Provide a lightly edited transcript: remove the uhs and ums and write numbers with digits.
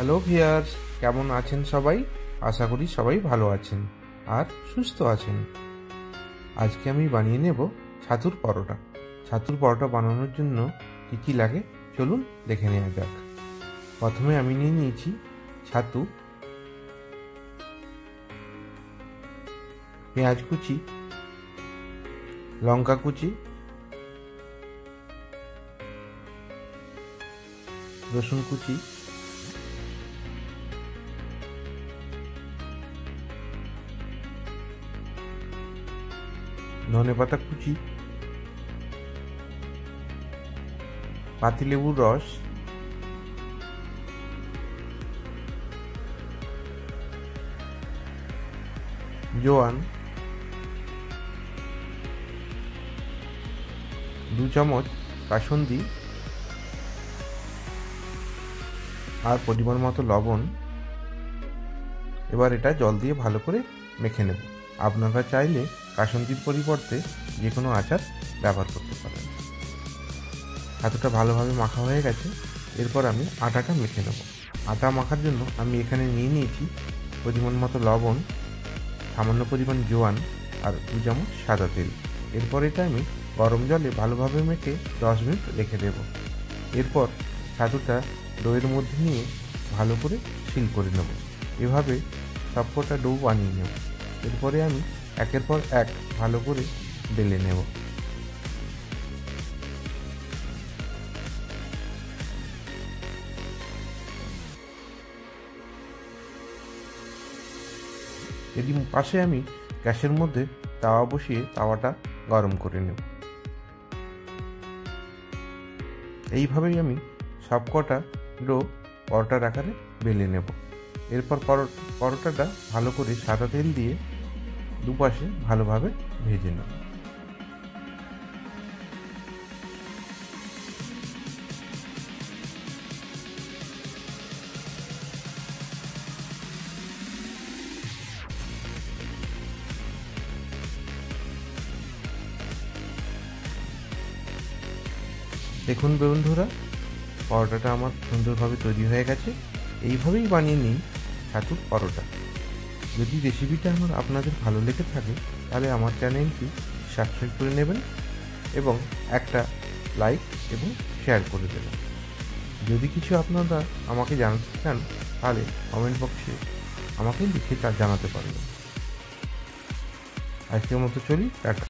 Hello viewers, কেমন আছেন সবাই? আশা করি সবাই ভালো আছেন আর সুস্থ আছেন। আজকে আমি বানিয়ে নেব ছাতুর পরোটা। ছাতুর পরোটা বানানোর জন্য কি কি লাগে চলুন দেখে নেওয়া যাক। প্রথমে আমি নিয়ে নিয়েছি ছাতু, পেঁয়াজ কুচি, লঙ্কা কুচি, রসুন কুচি, ধনেপাতা কুচি, পাতিলেবুর রস, জোয়ান, 2 চামচ কাসুন্দি আর পরিমাণ মতো লবণ। এবার এটা জল দিয়ে ভালো করে মেখে নেব। আপনারা চাইলে কাসুন্দির পরিবর্তে যে কোনো আচার ব্যবহার করতে পারেন। ছাতুটা ভালোভাবে মাখা হয়ে গেছে। এরপর আমি আটাটা মেখে নেব। আটা মাখার জন্য আমি এখানে নিয়ে নিয়েছি পরিমাণ মতো লবণ, সামান্য পরিমাণ জোয়ান আর 2 চামচ সাদা তেল। এরপর এটা আমি গরম জলে ভালোভাবে মেখে 10 মিনিট রেখে দেব। এরপর ছাতুটা ডোয়ের মধ্যে নিয়ে ভালো করে সিল করে নেব। এভাবে সবকটা ডো বানিয়ে নেব। এরপরে আমি একের পর এক ভালো করে বেলে নেব। এর পাশে আমি গ্যাসের মধ্যে তাওয়া বসিয়ে তাওয়াটা গরম করে নেব। এইভাবেই আমি সবকটা ডো পরোটার আকারে বেলে নেব। এরপর পরোটাটা ভালো করে সাদা তেল দিয়ে দুপাশে ভালোভাবে ভেজে নেব। দেখুন বন্ধুরা, পরোটাটা আমার সুন্দরভাবে তৈরি হয়ে গেছে। এইভাবেই বানিয়ে নিন ছাতুর পরোটা। যদি রেসিপিটা আপনাদের ভালো লেগে থাকে তাহলে আমার চ্যানেলটি সাবস্ক্রাইব করে নেবেন এবং একটা লাইক এবং শেয়ার করে দেবেন। যদি কিছু আপনারা আমাকে জানাতে চান তাহলে কমেন্ট বক্সে আমাকে লিখে জানাতে পারবেন। আজকের মতো চলি, টাটা।